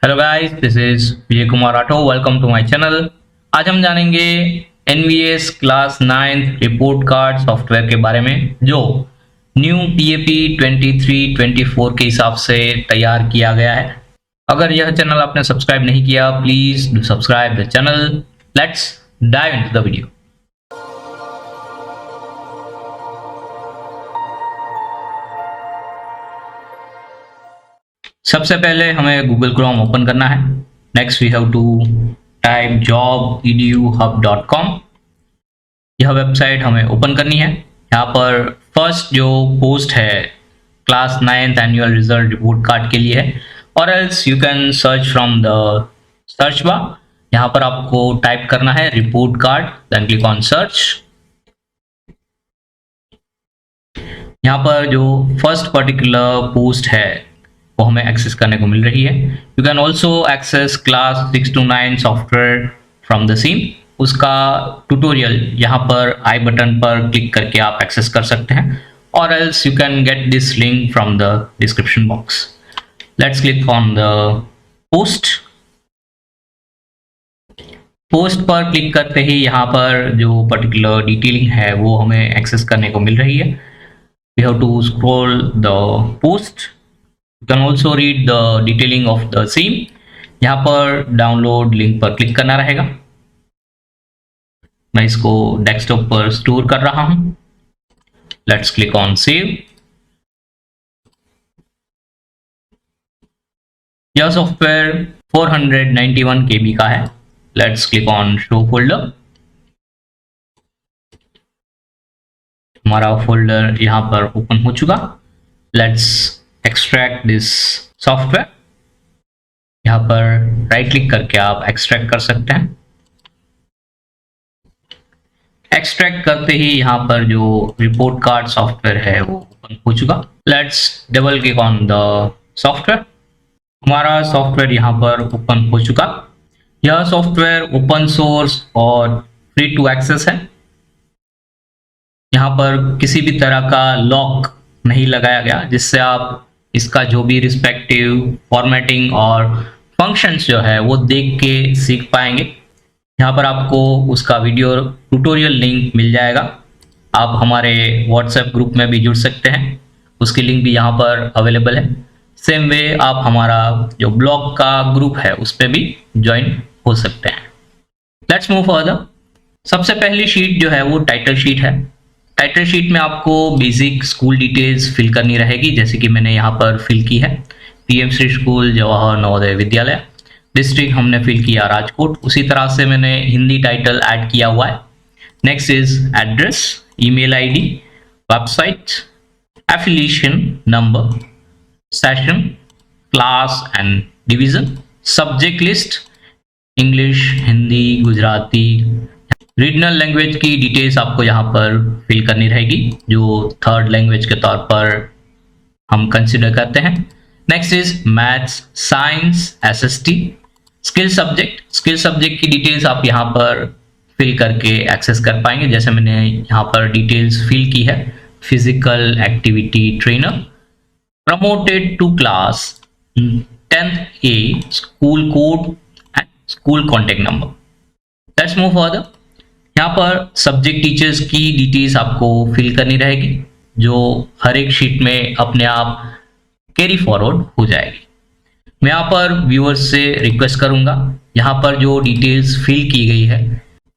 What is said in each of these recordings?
Hello guys, this is Vijay Kumar Rathore. Welcome to my channel. आज हम जानेंगे NVS class 9 report card software के बारे में, जो न्यू पीएपी 23-24 के हिसाब से तैयार किया गया है। अगर यह चैनल आपने सब्सक्राइब नहीं किया, please do subscribe the channel. Let's dive into the video. सबसे पहले हमें गूगल क्रोम ओपन करना है। Next we have to type job.edu.hub.com। यह वेबसाइट हमें ओपन करनी है। यहाँ पर फर्स्ट जो पोस्ट है class 9th annual result report card के लिए है, और else you can search from the search bar. यहाँ पर आपको टाइप करना है report card, then click on search. यहाँ पर जो फर्स्ट पर्टिकुलर पोस्ट है वो हमें एक्सेस करने को मिल रही है। You can also access class 6 to 9 software from the same. उसका ट्यूटोरियल यहाँ पर आई बटन पर क्लिक करके आप एक्सेस कर सकते हैं, और else you can get this link from the description box. Let's click on the post. Post पर क्लिक करते ही यहाँ पर जो पर्टिकुलर डिटेलिंग है वो हमें एक्सेस करने को मिल रही है। We have to scroll the post. You can also read the detailing of the same। यहाँ पर डाउनलोड लिंक पर क्लिक करना रहेगा। मैं इसको डेस्कटॉप पर स्टोर कर रहा हूँ। Let's click on save. यह सॉफ्टवेयर 491 KB का है। Let's click on show folder. हमारा फोल्डर यहाँ पर ओपन हो चुका। Let's extract this software. यहाँ पर राइट क्लिक करके आप एक्सट्रैक्ट कर सकते हैं। एक्सट्रैक्ट करते ही यहाँ पर जो रिपोर्ट कार्ड सॉफ्टवेयर है वो ओपन हो चुका। Let's double click on the software. हमारा सॉफ्टवेयर यहाँ पर ओपन हो चुका। यह सॉफ्टवेयर ओपन सोर्स और फ्री टू एक्सेस है। यहाँ पर किसी भी तरह का लॉक नहीं लगाया गया, जिससे आप इसका जो भी रिस्पेक्टिव फॉर्मेटिंग और फंक्शंस जो है वो देख के सीख पाएंगे। यहाँ पर आपको उसका वीडियो ट्यूटोरियल लिंक मिल जाएगा। आप हमारे व्हाट्सएप ग्रुप में भी जुड़ सकते हैं, उसकी लिंक भी यहाँ पर अवेलेबल है। सेम वे आप हमारा जो ब्लॉग का ग्रुप है उस पर भी ज्वाइन हो सकते हैं। Let's move further. सबसे पहली शीट जो है वो टाइटल शीट है। टाइटल शीट में आपको बेसिक स्कूल डिटेल्स फिल करनी रहेगी, जैसे कि मैंने यहाँ पर फिल की है PM Shri school Jawahar Navodaya Vidyalaya. District हमने फिल किया राजकोट। उसी तरह से मैंने हिंदी टाइटल ऐड किया हुआ है। Next is address, email ID, website, affiliation number, session, class and division, subject list, English, Hindi, Gujarati, regional language की डिटेल्स आपको यहाँ पर फिल करनी रहेगी, जो थर्ड लैंग्वेज के तौर पर हम कंसिडर करते हैं। Next is maths, science, SST, skill subject की डिटेल्स आप यहाँ पर फिल करके एक्सेस कर पाएंगे, जैसे मैंने यहाँ पर डिटेल्स फिल की है। Physical activity trainer, promoted to class 10th A, school code and school contact number. Let's move further. यहाँ पर सब्जेक्ट टीचर्स की डिटेल्स आपको फिल करनी रहेगी, जो हर एक शीट में अपने आप कैरी फॉरवर्ड हो जाएगी। मैं यहाँ पर व्यूअर्स से रिक्वेस्ट करूंगा, यहाँ पर जो डिटेल्स फिल की गई है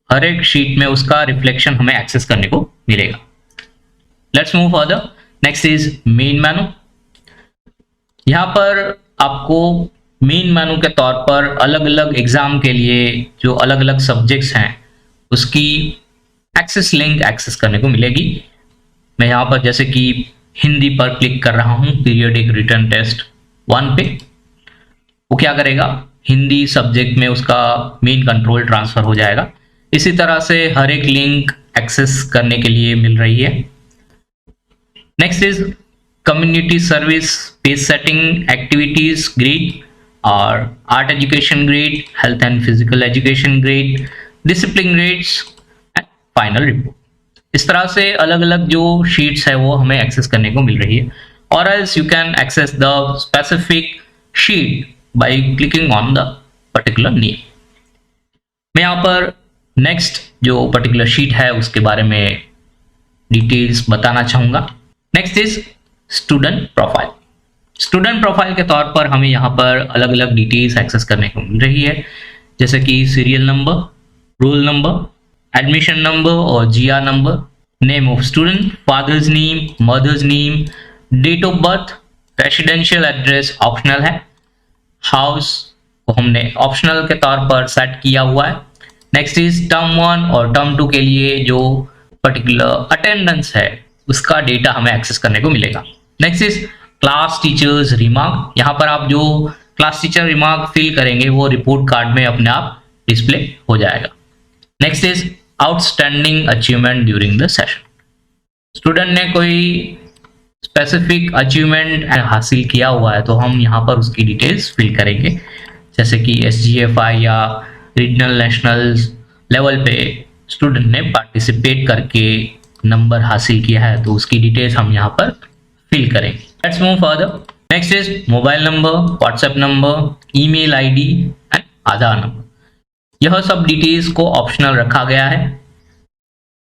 हर एक शीट में उसका रिफ्लेक्शन हमें एक्सेस करने को मिलेगा। Let's move further. Next is main menu. यहाँ पर आपको मेन मेनू के तौर पर अलग अलग एग्जाम के लिए जो अलग अलग सब्जेक्ट्स हैं उसकी एक्सेस लिंक एक्सेस करने को मिलेगी। मैं यहाँ पर जैसे कि हिंदी पर क्लिक कर रहा हूँ पीरियडिक रिटन टेस्ट 1 पे। वो क्या करेगा, हिंदी सब्जेक्ट में उसका मेन कंट्रोल ट्रांसफर हो जाएगा। इसी तरह से हर एक लिंक एक्सेस करने के लिए मिल रही है। Next is community service, page setting, activities grade और art education grade, health and physical education grade, discipline grades and final report. इस तरह से अलग अलग जो शीट्स है वो हमें एक्सेस करने को मिल रही है, और else you can access the specific sheet by clicking on the particular name. मैं यहाँ पर नेक्स्ट जो पर्टिकुलर शीट है उसके बारे में डिटेल्स बताना चाहूँगा। Next is student profile. Student profile के तौर पर हमें यहाँ पर अलग अलग डिटेल्स एक्सेस करने को मिल रही है, जैसे कि serial number, roll number, admission number और GR number, name of student, father's name, mother's name, date of birth, residential address optional है, हाउस को हमने ऑप्शनल के तौर पर सेट किया हुआ है। नेक्स्ट इज टर्म 1 और टर्म 2 के लिए जो पर्टिकुलर अटेंडेंस है उसका डेटा हमें एक्सेस करने को मिलेगा। Next is class teachers remark. यहाँ पर आप जो क्लास टीचर रिमार्क फिल करेंगे वो रिपोर्ट कार्ड में अपने आप डिस्प्ले हो जाएगा। Next is outstanding achievement during the session. Student ने कोई स्पेसिफिक अचीवमेंट हासिल किया हुआ है तो हम यहाँ पर उसकी डिटेल्स फिल करेंगे, जैसे कि SGFI या रीजनल नेशनल लेवल पे स्टूडेंट ने पार्टिसिपेट करके नंबर हासिल किया है तो उसकी डिटेल्स हम यहाँ पर फिल करेंगे। Let's move further. Next is mobile number, WhatsApp number, email ID and Aadhaar number. यह सब डिटेल्स को ऑप्शनल रखा गया है,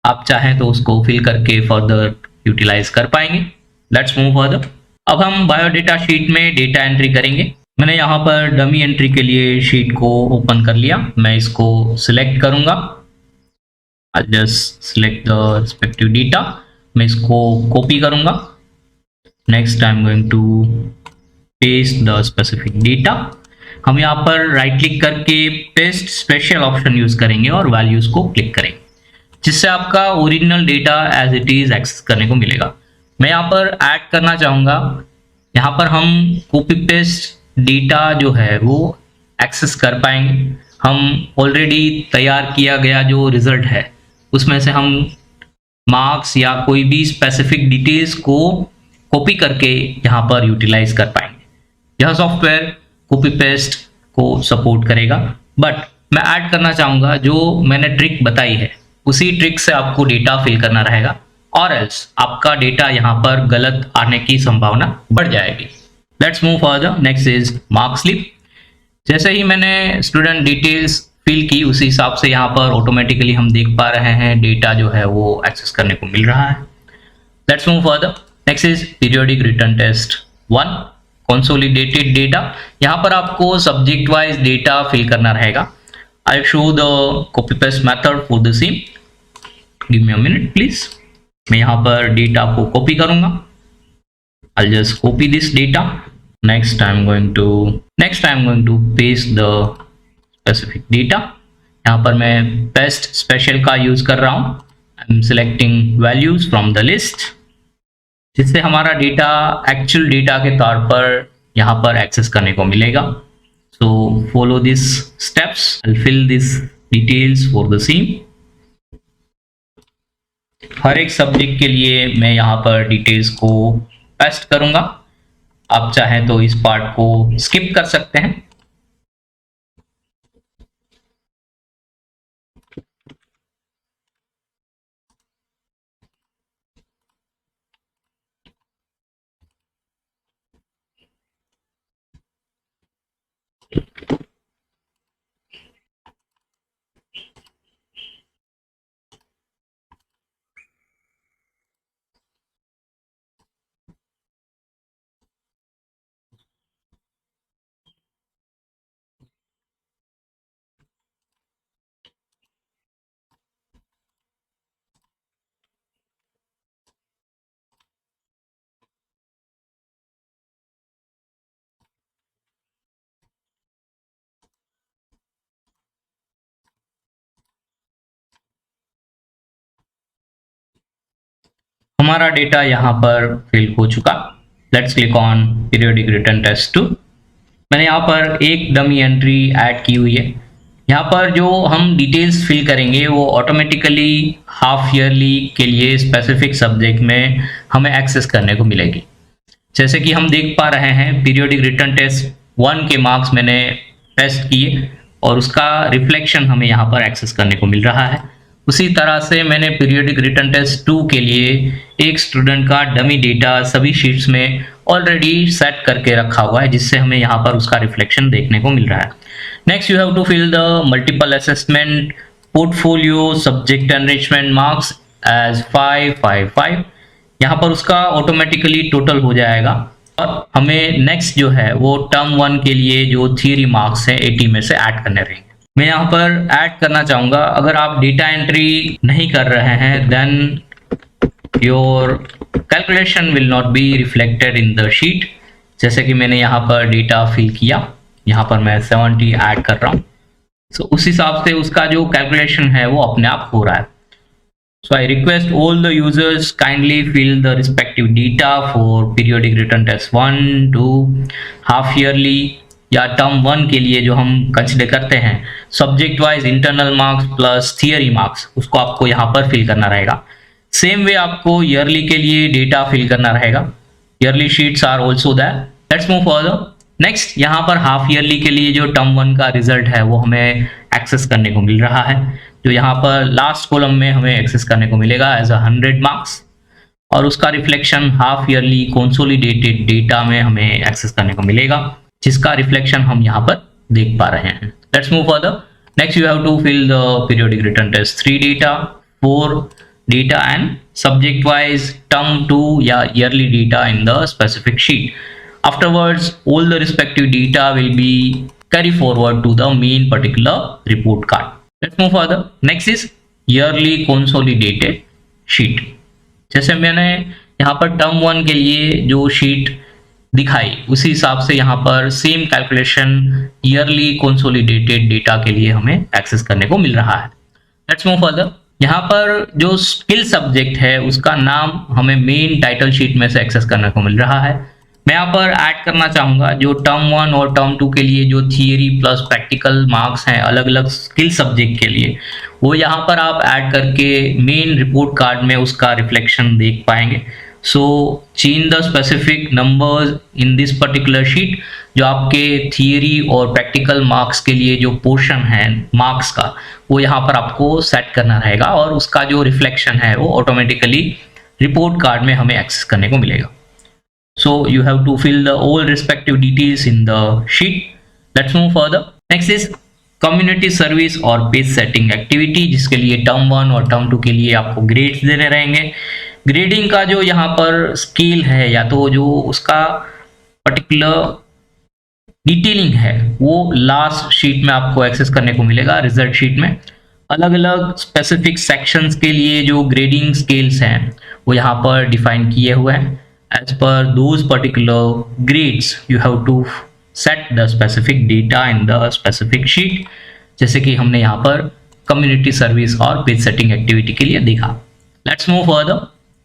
आप चाहें तो उसको फिल करके फर्दर यूटिलाइज कर पाएंगे। Let's move further. अब हम बायोडेटा शीट में डेटा एंट्री करेंगे। मैंने यहाँ पर डमी एंट्री के लिए शीट को ओपन कर लिया। मैं इसको सिलेक्ट करूंगा, I'll just select the respective data। मैं इसको कॉपी करूंगा। Next I am going to paste the specific data. हम यहाँ पर राइट क्लिक करके पेस्ट स्पेशल ऑप्शन यूज करेंगे और वैल्यूज को क्लिक करेंगे, जिससे आपका original data as it is access करने को मिलेगा। मैं यहाँ पर ऐड करना चाहूँगा, यहाँ पर हम कॉपी पेस्ट डेटा जो है वो एक्सेस कर पाएंगे। हम ऑलरेडी तैयार किया गया जो रिजल्ट है उसमें से हम मार्क्स या कोई भी स्पेसिफिक डिटेल्स को कॉपी करके यहाँ पर यूटिलाइज कर पाएंगे। यह सॉफ्टवेयर कॉपी पेस्ट को सपोर्ट करेगा, बट मैं ऐड करना चाहूँगा जो मैंने ट्रिक बताई है उसी ट्रिक से आपको डेटा फिल करना रहेगा, और एल्स आपका डेटा यहाँ पर गलत आने की संभावना बढ़ जाएगी। Let's move further. Next is mark slip. जैसे ही मैंने स्टूडेंट डिटेल्स फिल की उसी हिसाब से यहाँ पर ऑटोमेटिकली हम देख पा रहे हैं डेटा जो है वो एक्सेस करने को मिल रहा है। Let's move further. Next is periodic written test 1 consolidated data. यहाँ पर आपको सब्जेक्ट वाइज डेटा फिल करना रहेगा। I show the copy paste method for the same. Give me a minute please. मैं यहाँ पर डेटा को कॉपी करूंगा। I just copy this data. Next I'm going to paste the specific data। यहाँ पर मैं paste special का use कर रहा हूँ। I'm selecting values from the list, जिससे हमारा डेटा एक्चुअल डेटा के तौर पर यहाँ पर एक्सेस करने को मिलेगा। So follow these steps। I'll fill these details for the same। हर एक सब्जेक्ट के लिए मैं यहाँ पर डिटेल्स को पेस्ट करूंगा। आप चाहें तो इस पार्ट को स्किप कर सकते हैं। हमारा डेटा यहाँ पर फिल हो चुका। Let's click on periodic written test 2। मैंने यहाँ पर एक डमी एंट्री ऐड की हुई है। यहाँ पर जो हम डिटेल्स फिल करेंगे वो ऑटोमेटिकली हाफ ईयरली के लिए स्पेसिफिक सब्जेक्ट में हमें एक्सेस करने को मिलेगी। जैसे कि हम देख पा रहे हैं पीरियोडिक रिटर्न टेस्ट 1 के मार्क्स मैंने टेस्ट किए और उसका रिफ्लेक्शन हमें यहाँ पर एक्सेस करने को मिल रहा है। उसी तरह से मैंने पीरियोडिक रिटर्न टेस्ट 2 के लिए एक स्टूडेंट का डमी डेटा सभी शीट्स में ऑलरेडी सेट करके रखा हुआ है, जिससे हमें यहाँ पर उसका रिफ्लेक्शन देखने को मिल रहा है। Next you have to fill the multiple assessment portfolio subject enrichment marks as 555। यहाँ पर उसका ऑटोमेटिकली टोटल हो जाएगा और हमें नेक्स्ट जो है वो टर्म 1 के लिए जो थियरी मार्क्स है 80 में से ऐड करने रहेंगे। मैं यहाँ पर ऐड करना चाहूँगा, अगर आप डेटा एंट्री नहीं कर रहे हैं then your calculation will not be reflected in the sheet. जैसे कि मैंने यहाँ पर डेटा फिल किया, यहाँ पर मैं 70 ऐड कर रहा हूँ, सो उस हिसाब से उसका जो कैलकुलेशन है वो अपने आप हो रहा है। So I request all the users kindly fill the respective data for periodic return test 1, 2, half yearly या टर्म 1 के लिए जो हम कंसिडर करते हैं subject wise internal marks plus theory marks, उसको आपको यहाँ पर फिल करना रहेगा। सेम वे आपको ईयरली के लिए डेटा फिल करना रहेगा। Yearly sheets are also that. Let's move further. Next यहाँ पर हाफ ईयरली के लिए जो टर्म 1 का रिजल्ट है वो हमें एक्सेस करने को मिल रहा है, जो यहाँ पर लास्ट कॉलम में हमें एक्सेस करने को मिलेगा एज 100 मार्क्स, और उसका reflection half yearly consolidated data में हमें एक्सेस करने को मिलेगा, जिसका रिफ्लेक्शन हम यहाँ पर देख पा रहे हैं। Let's move further. Next you have to fill the periodic written test 3 data, 4 data and subject wise term 2 या yearly data in the specific sheet. Afterwards, all the respective data will be carry forward to the main particular report card. Let's move further. Next is yearly consolidated sheet. जैसे मैंने यहाँ पर term 1 के लिए जो sheet दिखाई उसी हिसाब से यहाँ पर same calculation yearly consolidated data के लिए हमें एक्सेस करने को मिल रहा है। Let's move further. यहाँ पर जो स्किल सब्जेक्ट है उसका नाम हमें मेन टाइटल शीट में से एक्सेस करने को मिल रहा है। मैं यहाँ पर ऐड करना चाहूँगा जो टर्म 1 और टर्म 2 के लिए जो थियरी प्लस प्रैक्टिकल मार्क्स हैं अलग अलग स्किल सब्जेक्ट के लिए, वो यहाँ पर आप ऐड करके मेन रिपोर्ट कार्ड में उसका रिफ्लेक्शन देख पाएंगे। So change the specific numbers in this particular sheet. जो आपके थियरी और प्रैक्टिकल मार्क्स के लिए जो पोर्शन है मार्क्स का, वो यहाँ पर आपको सेट करना रहेगा और उसका जो रिफ्लेक्शन है वो ऑटोमेटिकली रिपोर्ट कार्ड में हमें एक्सेस करने को मिलेगा। So you have to fill the all respective details in the sheet. Let's move further. Next is community service और पेज सेटिंग एक्टिविटी, जिसके लिए टर्म 1 और टर्म 2 के लिए आपको ग्रेड्स देने रहेंगे। ग्रेडिंग का जो यहाँ पर स्केल है या तो जो उसका पर्टिकुलर डिटेलिंग है वो लास्ट शीट में आपको एक्सेस करने को मिलेगा। रिजल्ट शीट में अलग अलग स्पेसिफिक सेक्शंस के लिए जो ग्रेडिंग स्केल्स हैं वो यहाँ पर डिफाइन किए हुए हैं। As per those particular grades, you have to set the specific data in the specific sheet, जैसे कि हमने यहाँ पर कम्युनिटी सर्विस और पेज सेटिंग एक्टिविटी के लिए देखा। Let's move further.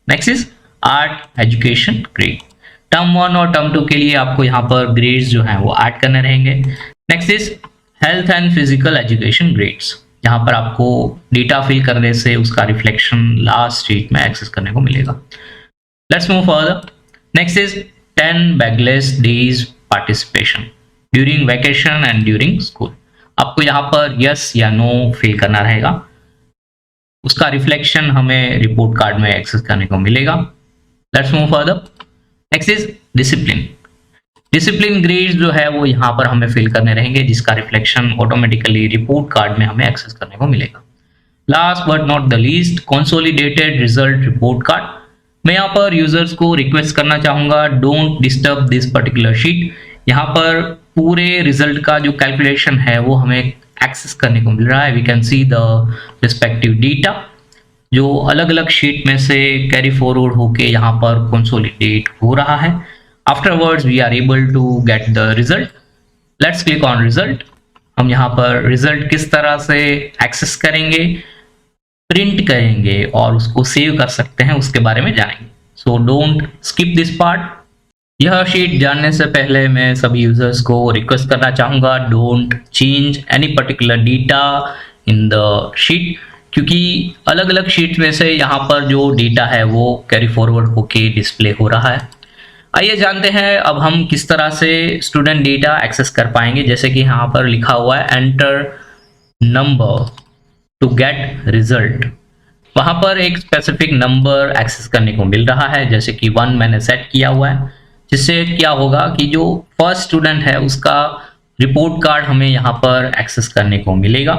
Next is art education grade. Term 1 और टर्म 2 के लिए आपको यहाँ पर ग्रेड्स जो हैं वो ऐड करने रहेंगे। Next is health and physical education grades. यहाँ पर आपको डेटा फिल करने से उसका रिफ्लेक्शन लास्ट शीट में एक्सेस करने को मिलेगा। Let's move further. Next is 10 bagless days participation during vacation and during school. आपको यहाँ पर yes या no फिल करना रहेगा, उसका रिफ्लेक्शन हमें रिपोर्ट कार्ड में एक्सेस करने को मिलेगा। Let's move further. Next is discipline. Discipline grades जो है वो यहाँ पर हमें फिल करने रहेंगे, जिसका रिफ्लेक्शन ऑटोमेटिकली रिपोर्ट कार्ड में हमें एक्सेस करने को मिलेगा। Last but not the least, consolidated result report card. मैं यहाँ पर यूजर्स को रिक्वेस्ट करना चाहूँगा don't disturb this particular sheet. यहाँ पर पूरे रिजल्ट का जो कैलकुलेशन है वो हमें एक्सेस करने को मिल रहा है। We can see the respective data जो अलग अलग शीट में से कैरी फॉरवर्ड होके यहाँ पर कंसोलिडेट हो रहा है। Afterwards we are able to get the result. Let's click on result. हम यहाँ पर रिजल्ट किस तरह से एक्सेस करेंगे, प्रिंट करेंगे और उसको सेव कर सकते हैं, उसके बारे में जानेंगे। So don't skip this part. यह शीट जानने से पहले मैं सभी यूजर्स को रिक्वेस्ट करना चाहूँगा don't change any particular data in the sheet, क्योंकि अलग अलग शीट में से यहाँ पर जो डेटा है वो कैरी फॉरवर्ड होके डिस्प्ले हो रहा है। आइए जानते हैं अब हम किस तरह से स्टूडेंट डेटा एक्सेस कर पाएंगे। जैसे कि यहाँ पर लिखा हुआ है enter number to get result. वहां पर एक स्पेसिफिक नंबर एक्सेस करने को मिल रहा है, जैसे कि 1 मैंने सेट किया हुआ है, जिससे क्या होगा कि जो फर्स्ट स्टूडेंट है उसका रिपोर्ट कार्ड हमें यहाँ पर एक्सेस करने को मिलेगा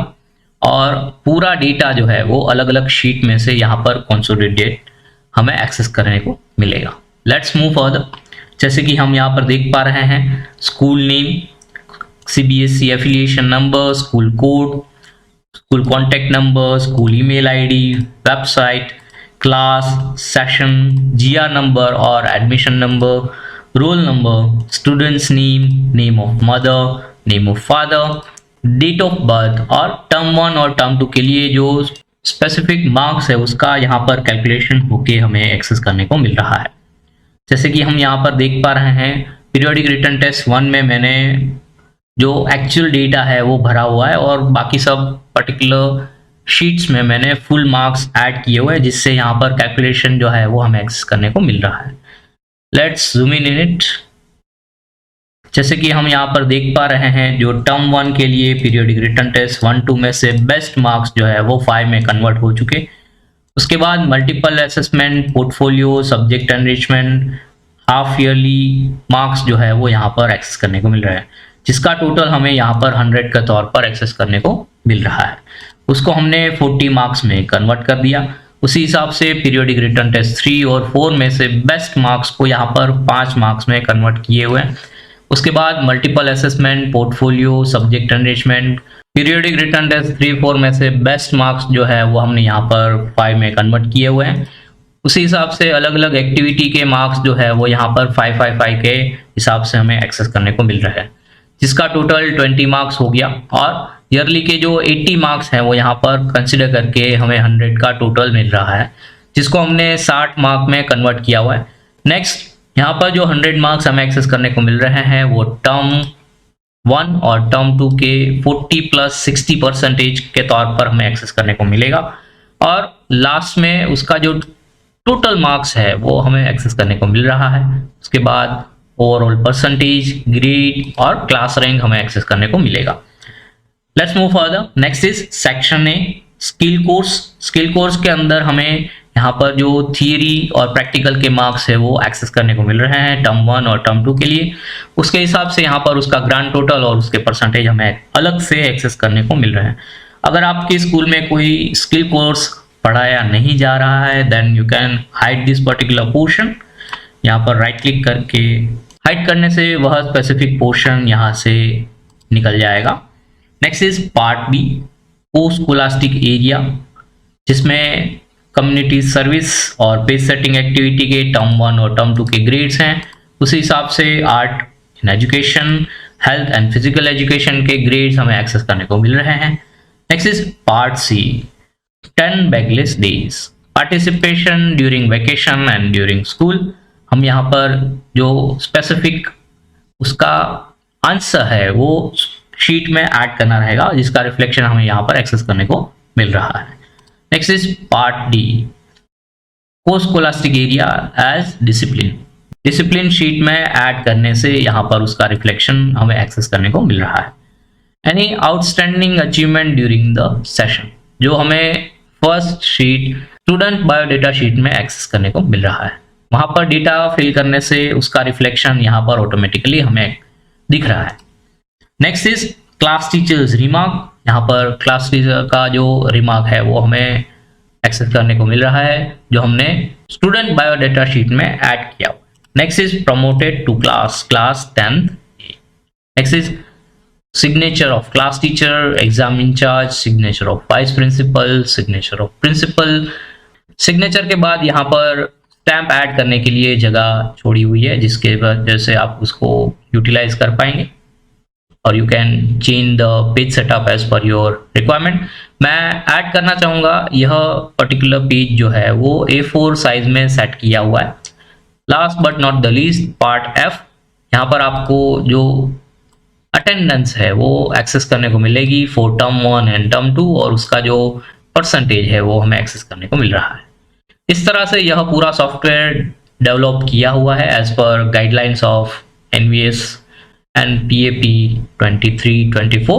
और पूरा डेटा जो है वो अलग अलग शीट में से यहाँ पर कंसोलिडेट हमें एक्सेस करने को मिलेगा। Let's move further. जैसे कि हम यहाँ पर देख पा रहे हैं school name, CBSE affiliation number, school code, school contact number, school email ID, website, class, session, GR number और admission number, roll number, students name, name of mother, name of father, date of birth और term 1 और term 2 के लिए जो specific marks है उसका यहाँ पर कैलकुलेशन होके हमें एक्सेस करने को मिल रहा है। जैसे कि हम यहाँ पर देख पा रहे हैं पीरियोडिक रिटन टेस्ट 1 में मैंने जो एक्चुअल डेटा है वो भरा हुआ है और बाकी सब पर्टिकुलर शीट्स में मैंने फुल मार्क्स ऐड किए हुए हैं, जिससे यहाँ पर कैलकुलेशन जो है वो हमें एक्सेस करने को मिल रहा है। Let's zoom in it. जैसे कि हम यहाँ पर देख पा रहे हैं जो टर्म 1 के लिए पीरियोडिक रिटन टेस्ट 1-2 में से बेस्ट मार्क्स जो है वो 5 में कन्वर्ट हो चुके। उसके बाद multiple assessment, portfolio, subject enrichment, half yearly marks जो है वो यहाँ पर एक्सेस करने को मिल रहा है, जिसका टोटल हमें यहाँ पर 100 के तौर पर एक्सेस करने को मिल रहा है। उसको हमने 40 मार्क्स में कन्वर्ट कर दिया। उसी हिसाब से पीरियोडिक रिटन टेस्ट 3 और 4 में से बेस्ट मार्क्स को यहाँ पर 5 मार्क्स में कन्वर्ट किए हुए हैं। उसके बाद multiple assessment, portfolio, subject enrichment, periodic written test 3-4 में से बेस्ट मार्क्स जो है वो हमने यहाँ पर 5 में कन्वर्ट किए हुए हैं। उसी हिसाब से अलग अलग एक्टिविटी के मार्क्स जो है वो यहाँ पर 5-5-5 के हिसाब से हमें एक्सेस करने को मिल रहा है, जिसका टोटल 20 मार्क्स हो गया। और ईयरली के जो 80 मार्क्स हैं वो यहाँ पर कंसिडर करके हमें 100 का टोटल मिल रहा है, जिसको हमने 60 मार्क में कन्वर्ट किया हुआ है। नेक्स्ट यहाँ पर जो 100 मार्क्स हमें एक्सेस करने को मिल रहे हैं वो टर्म 1 और टर्म 2 के 40 + 60% के तौर पर हमें एक्सेस करने को मिलेगा और लास्ट में उसका जो टोटल मार्क्स है वो हमें एक्सेस करने को मिल रहा है। उसके बाद ओवरऑल परसेंटेज, ग्रेड और क्लास रैंक हमें एक्सेस करने को मिलेगा। Let's move further. Next is section A, skill course. Skill course के अंदर हमें यहाँ पर जो थियरी और प्रैक्टिकल के मार्क्स है वो एक्सेस करने को मिल रहे हैं टर्म 1 और टर्म 2 के लिए। उसके हिसाब से यहाँ पर उसका ग्रांड टोटल और उसके परसेंटेज हमें अलग से एक्सेस करने को मिल रहे हैं। अगर आपके स्कूल में कोई स्किल कोर्स पढ़ाया नहीं जा रहा है then you can hide this particular portion. यहाँ पर राइट क्लिक करके हाइड करने से वह स्पेसिफिक पोर्शन यहाँ से निकल जाएगा। Next is part B, post scholastic area, जिसमें कम्युनिटी सर्विस और पेज सेटिंग एक्टिविटी के टर्म 1 और टर्म 2 के ग्रेड्स हैं। उसी हिसाब से art in education, health and physical education के ग्रेड्स हमें एक्सेस करने को मिल रहे हैं। Next is part C, 10 bagless days, participation during vacation and during school. हम यहाँ पर जो स्पेसिफिक उसका आंसर है वो शीट में ऐड करना रहेगा, जिसका रिफ्लेक्शन हमें यहाँ पर एक्सेस करने को मिल रहा है। Next is part D, post scholastic area as discipline. Discipline sheet में ऐड करने से यहाँ पर उसका रिफ्लेक्शन हमें एक्सेस करने को मिल रहा है। Any outstanding achievement during the session, जो हमें first sheet student biodata sheet में एक्सेस करने को मिल रहा है। वहां पर डेटा फिल करने से उसका रिफ्लेक्शन यहाँ पर ऑटोमेटिकली हमें दिख रहा है। Next is class teachers remark. यहाँ पर क्लास टीचर का जो रिमार्क है वो हमें एक्सेस करने को मिल रहा है, जो हमने स्टूडेंट बायोडेटा शीट में ऐड किया हुआ। Next is promoted to class 10th। Next is signature of class teacher, exam incharge, signature of vice principal, signature of principal. Signature के बाद यहाँ पर स्टैम्प ऐड करने के लिए जगह छोड़ी हुई है, जिसके वजह से आप उसको यूटिलाइज कर पाएंगे और you can change the page setup as per your requirement. मैं ऐड करना चाहूँगा यह पर्टिकुलर पेज जो है वो A4 साइज में सेट किया हुआ है। Last but not the least, part F, यहाँ पर आपको जो अटेंडेंस है वो एक्सेस करने को मिलेगी फॉर टर्म 1 एंड टर्म 2 और उसका जो परसेंटेज है वो हमें एक्सेस करने को मिल रहा है। इस तरह से यह पूरा सॉफ्टवेयर डेवलप किया हुआ है as per guidelines of NVS and PAP 23-24।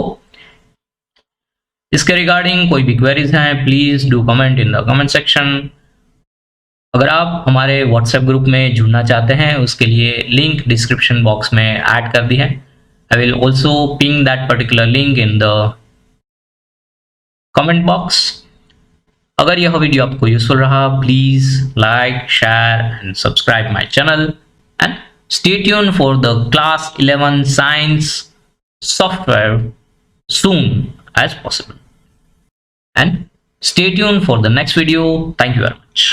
इसके रिगार्डिंग कोई भी क्वेरीज हैं please do comment in the comment section. अगर आप हमारे व्हाट्सएप ग्रुप में जुड़ना चाहते हैं उसके लिए लिंक डिस्क्रिप्शन बॉक्स में ऐड कर दी है। I will also ping that particular link in the comment box. अगर यह वीडियो आपको यूजफुल रहा please like share and subscribe my channel and stay tuned for the class 11 science software soon as possible, and stay tuned for the next video. Thank you very much.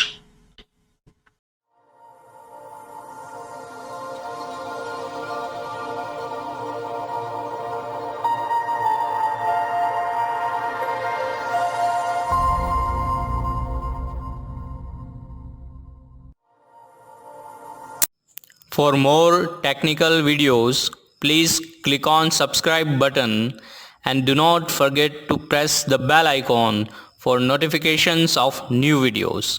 For more technical videos, please click on subscribe button and do not forget to press the bell icon for notifications of new videos.